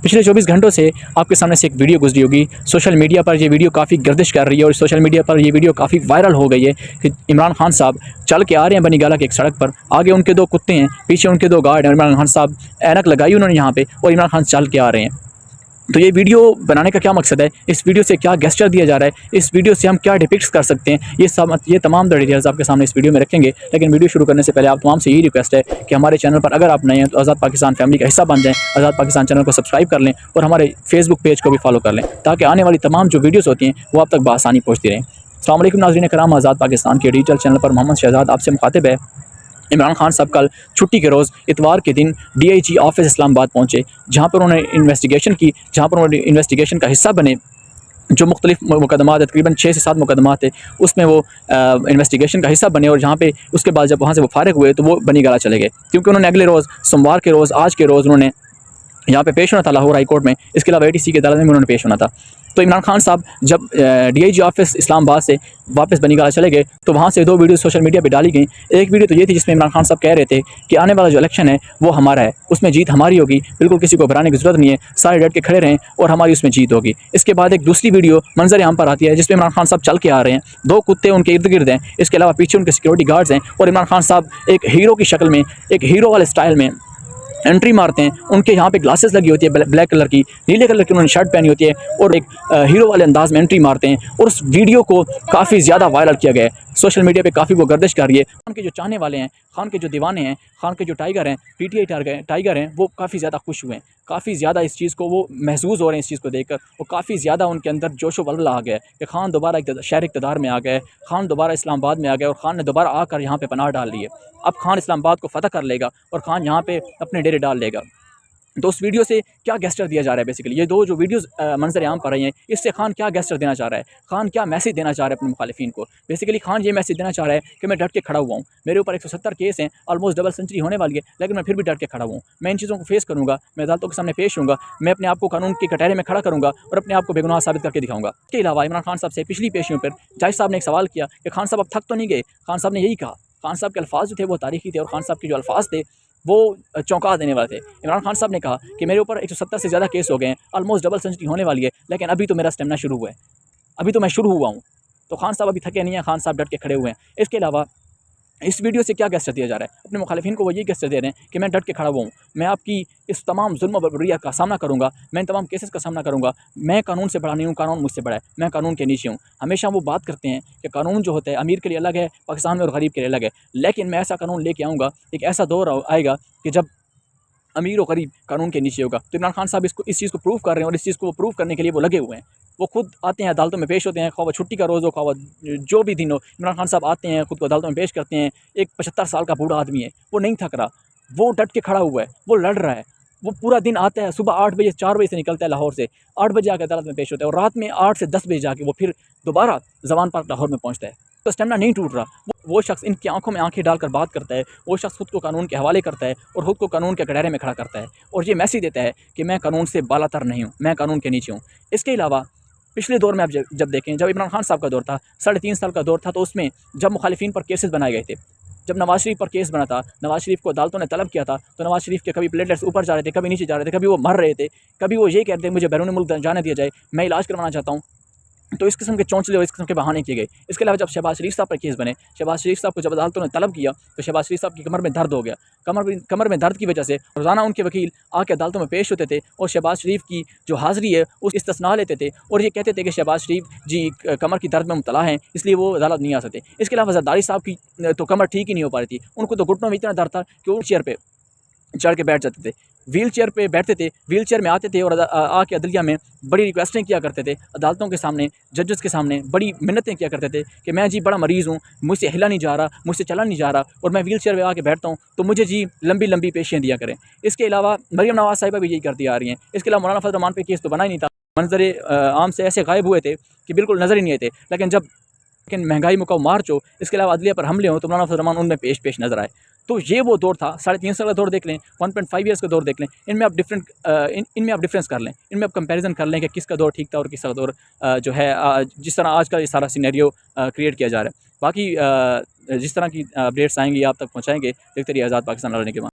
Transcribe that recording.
पिछले 24 घंटों से आपके सामने से एक वीडियो गुजरी होगी। सोशल मीडिया पर ये वीडियो काफ़ी गर्दिश कर रही है और सोशल मीडिया पर ये वीडियो काफ़ी वायरल हो गई है कि इमरान खान साहब चल के आ रहे हैं बनी गाला की एक सड़क पर, आगे उनके 2 कुत्ते हैं, पीछे उनके 2 गार्ड हैं। इमरान खान साहब ऐनक लगाई उन्होंने यहाँ पे और इमरान खान चल के आ रहे हैं। तो ये वीडियो बनाने का क्या मकसद है, इस वीडियो से क्या गेस्चर दिया जा रहा है, इस वीडियो से हम क्या डिपिक्ट कर सकते हैं, ये तमाम डिटेल्स आपके सामने इस वीडियो में रखेंगे। लेकिन वीडियो शुरू करने से पहले आप तमाम से यही रिक्वेस्ट है कि हमारे चैनल पर अगर आप नए हैं तो आज़ाद पाकिस्तान फैमिली का हिस्सा बन जाएं, आज़ाद पाकिस्तान चैनल को सब्सक्राइब कर लें और हमारे फेसबुक पेज को भी फॉलो कर लें ताकि आने वाली तमाम जो वीडियोज़ होती हैं वो आप तक बआसानी पहुँचती रहें। अस्सलाम वालेकुम नाज़रीन कराम, आज़ाद पाकिस्तान के डिजिटल चैनल पर मोहम्मद शहजाद आपसे मुखातिब है। इमरान खान साहब कल छुट्टी के रोज़ इतवार के दिन DIG ऑफिस इस्लामाबाद पहुँचे, जहाँ पर उन्होंने इन्वेस्टिगेशन की, जहाँ पर उन्होंने इन्वेस्टिगेशन का हिस्सा बने। जो मुख्तलिफ मुकदमात तकरीबन 6 से 7 मुकदमात थे उसमें वो इन्वेस्टिगेशन का हिस्सा बने और जहाँ पे उसके बाद जब वहाँ से वो फारिग हुए तो वो बनी गाला चले गए, क्योंकि उन्होंने अगले रोज़ सोमवार के रोज़ आज के रोज़ उन्होंने यहाँ पे पेश होना था लाहौर हाई कोर्ट में। इसके अलावा ATC की अदालत में उन्होंने पेश होना था। तो इमरान खान साहब जब DIG ऑफिस इस्लामाबाद से वापस बनी गाला चले गए तो वहाँ से 2 वीडियो सोशल मीडिया पे डाली गई। एक वीडियो तो ये थी जिसमें इमरान खान साहब कह रहे थे कि आने वाला जो इलेक्शन है वो हमारा है, उसमें जीत हमारी होगी, बिल्कुल किसी को घबराने की ज़रूरत नहीं है, सारे डट के खड़े रहें और हमारी उसमें जीत होगी। इसके बाद एक दूसरी वीडियो मंजर आम पर आती है जिसमें इमरान खान साहब चल के आ रहे हैं, 2 कुत्ते उनके इर्द गिर्द हैं, इसके अलावा पीछे उनके सिक्योरिटी गार्ड्स हैं और इमरान खान साहब एक हीरो की शक्ल में, एक हीरो वाले स्टाइल में एंट्री मारते हैं। उनके यहाँ पे ग्लासेस लगी होती है ब्लैक कलर की, नीले कलर की उन्होंने शर्ट पहनी होती है और एक हीरो वाले अंदाज में एंट्री मारते हैं और उस वीडियो को काफ़ी ज़्यादा वायरल किया गया है। सोशल मीडिया पे काफ़ी वो गर्दिश कर रही है। खान के जो चाहने वाले हैं, खान के जो दीवाने हैं, खान के जो टाइगर हैं, PTI टाइगर हैं, वो काफ़ी ज़्यादा खुश हुए हैं, काफ़ी ज़्यादा इस चीज़ को वो महसूस हो रहे हैं। इस चीज़ को देखकर वो काफ़ी ज़्यादा उनके अंदर जोशो वल्वला आ गया है कि खान दोबारा शहर इक़्तिदार में आ गए, खान दोबारा इस्लामाबाद में आ गए और खान ने दोबारा आकर यहाँ पे पनाह डाल ली है। अब खान इस्लामाबाद को फ़तह कर लेगा और खान यहाँ पे अपने डेरे डाल लेगा। तो उस वीडियो से क्या गेस्चर दिया जा रहा है, बेसिकली ये 2 जो वीडियोज़ मंजर आम पर रही हैं, इससे खान क्या गेस्चर देना चाह रहा है, खान क्या मैसेज देना चाह रहा है अपने मुखालिफिन को। बेसिकली खान ये मैसेज देना चाह रहा है कि मैं डट के खड़ा हुआ हूँ, मेरे ऊपर 170 केस हैं, ऑलमोस्ट डबल सेंचुरी होने वाली है, लेकिन मैं फिर भी डट के खड़ा हूँ। मैं इन चीज़ों को फेस करूँगा, मैं अदालतों के सामने पेश होऊंगा, मैं अपने आप को कानून के कटहरे में खड़ा करूँगा और अपने आप को बेगुनाह साबित करके दिखाऊंगा। इसके अलावा इमरान खान साहब से पिछली पेशियों पर जज साहब ने एक सवाल किया कि खान साहब अब थक तो नहीं गए। खान साहब ने यही कहा, खान साहब के अल्फाज जो थे वो तारीखी थे और खान साहब के जो अल्फाज थे वो चौंका देने वाले थे। इमरान खान साहब ने कहा कि मेरे ऊपर 170 से ज़्यादा केस हो गए हैं, ऑलमोस्ट डबल सेंचुरी होने वाली है, लेकिन अभी तो मेरा स्टेमिना शुरू हुआ है, अभी तो मैं शुरू हुआ हूँ। तो खान साहब अभी थके नहीं हैं, खान साहब डट के खड़े हुए हैं। इसके अलावा इस वीडियो से क्या गेस्चर दिया जा रहा है, अपने मुखालिफिन को वो ये गेस्चर दे रहे हैं कि मैं डट के खड़ा हुआ हूँ, मैं आपकी इस तमाम जुल्म बर्बरिया का सामना करूँगा, मैं इन तमाम केसेस का सामना करूँगा, मैं कानून से बड़ा नहीं हूँ, कानून मुझसे बड़ा है, मैं कानून के नीचे हूँ। हमेशा वो बात करते हैं कि कानून जो होता है अमीर के लिए अलग है, पाकिस्तान में और गरीब के लिए अलग है, लेकिन मैं ऐसा कानून लेके आऊँगा, एक ऐसा दौर आएगा कि जब अमीर और गरीब कानून के नीचे होगा। तो इमरान खान साहब इस चीज़ को प्रूव कर रहे हैं और इस चीज़ को प्रूव करने के लिए वो लगे हुए हैं। वो खुद आते हैं, अदालतों में पेश होते हैं, ख्वाह छुट्टी का रोज़ हो, ख्वाह जो भी दिन हो, इमरान खान साहब आते हैं, खुद को अदालतों में पेश करते हैं। एक 75 साल का बूढ़ा आदमी है, वो नहीं थक रहा, वो डट के खड़ा हुआ है, वो लड़ रहा है। वो पूरा दिन आता है, सुबह 8 बजे 4 बजे से निकलता है लाहौर से, 8 बजे आकर अदालत में पेश होता है और रात में 8 से 10 बजे जाके वो फिर दोबारा जवान पार्क लाहौर में पहुँचता है। तो स्टेमिना नहीं टूट रहा। वो शख्स इनकी आंखों में आंखें डालकर बात करता है, वो शख्स खुद को कानून के हवाले करता है और खुद को कानून के कटहरे में खड़ा करता है और ये मैसेज देता है कि मैं कानून से बालातर नहीं हूँ, मैं कानून के नीचे हूँ। इसके अलावा पिछले दौर में आप जब देखें, जब इमरान खान साहब का दौर था, 3.5 साल का दौर था, तो उसमें जब मुखालिफिन पर केसेस बनाए गए थे, जब नवाज शरीफ पर केस बना था, नवाज शरीफ को अदालतों ने तलब किया था, तो नवाज शरीफ के कभी प्लेटलेट्स ऊपर जा रहे थे, कभी नीचे जा रहे थे, कभी वो मर रहे थे, कभी वो ये कहते थे मुझे बैरून मुल्क जाने दिया जाए, मैं इलाज करवाना चाहता हूँ। तो इस किस्म के चौंचले और इस किस्म के बहाने किए गए। इसके अलावा जब शहबाज शरीफ साहब पर केस बने, शहबाज शरीफ साहब को जब अदालतों ने तलब किया तो शहबाज शरीफ साहब की कमर में दर्द हो गया। कमर में दर्द की वजह से रोज़ाना उनके वकील आके अदालतों में पेश होते थे और शहबाज शरीफ की जो हाज़िरी है उस इस्तिस्ना लेते थे और ये कहते थे कि शहबाज शरीफ जी कमर की दर्द में मुब्तला हैं, इसलिए वो अदालत नहीं आ सकते। इसके अलावा जरदारी साहब की तो कमर ठीक ही नहीं हो पा रही थी, उनको तो घुटनों में इतना दर्द था कि वो चेयर पर चढ़ के बैठ जाते थे, व्हील चेयर पे बैठते थे, व्हील चेयर में आते थे और आके अदलिया में बड़ी रिक्वेस्टें किया करते थे, अदालतों के सामने, जजेस के सामने बड़ी मिन्नतें किया करते थे कि मैं जी बड़ा मरीज़ हूँ, मुझसे हिला नहीं जा रहा, मुझसे चला नहीं जा रहा और मैं व्हील चेयर में आके बैठता हूँ, तो मुझे जी लंबी लंबी पेशियाँ दिया करें। इसके अलावा मरियम नवाज साहिबा भी यही करती आ रही हैं। इसके अलावा मौलाना फजल रहमान पे केस तो बना ही नहीं था, मंजर आम से ऐसे गायब हुए थे कि बिल्कुल नज़र ही नहीं आए थे। लेकिन महंगाई मुकाऊ मार्च हो, इसके अलावा अदलिया पर हमले हों, तो मौलाना फजल रहमान उनमें पेश नज़र आए। तो ये वो दौर था, 3.5 साल का दौर देख लें, 1.5 ईयर्स का दौर देख लें, इनमें आप इनमें आप डिफरेंस कर लें, इनमें आप कंपैरिजन कर लें कि किसका दौर ठीक था और किसका दौर जो है जिस तरह आज का ये सारा सिनेरियो क्रिएट किया जा रहा है। बाकी जिस तरह की अपडेट्स आएंगी आप तक पहुँचाएँगे। देखते रहिए आज़ाद पाकिस्तान लड़ने के बाद।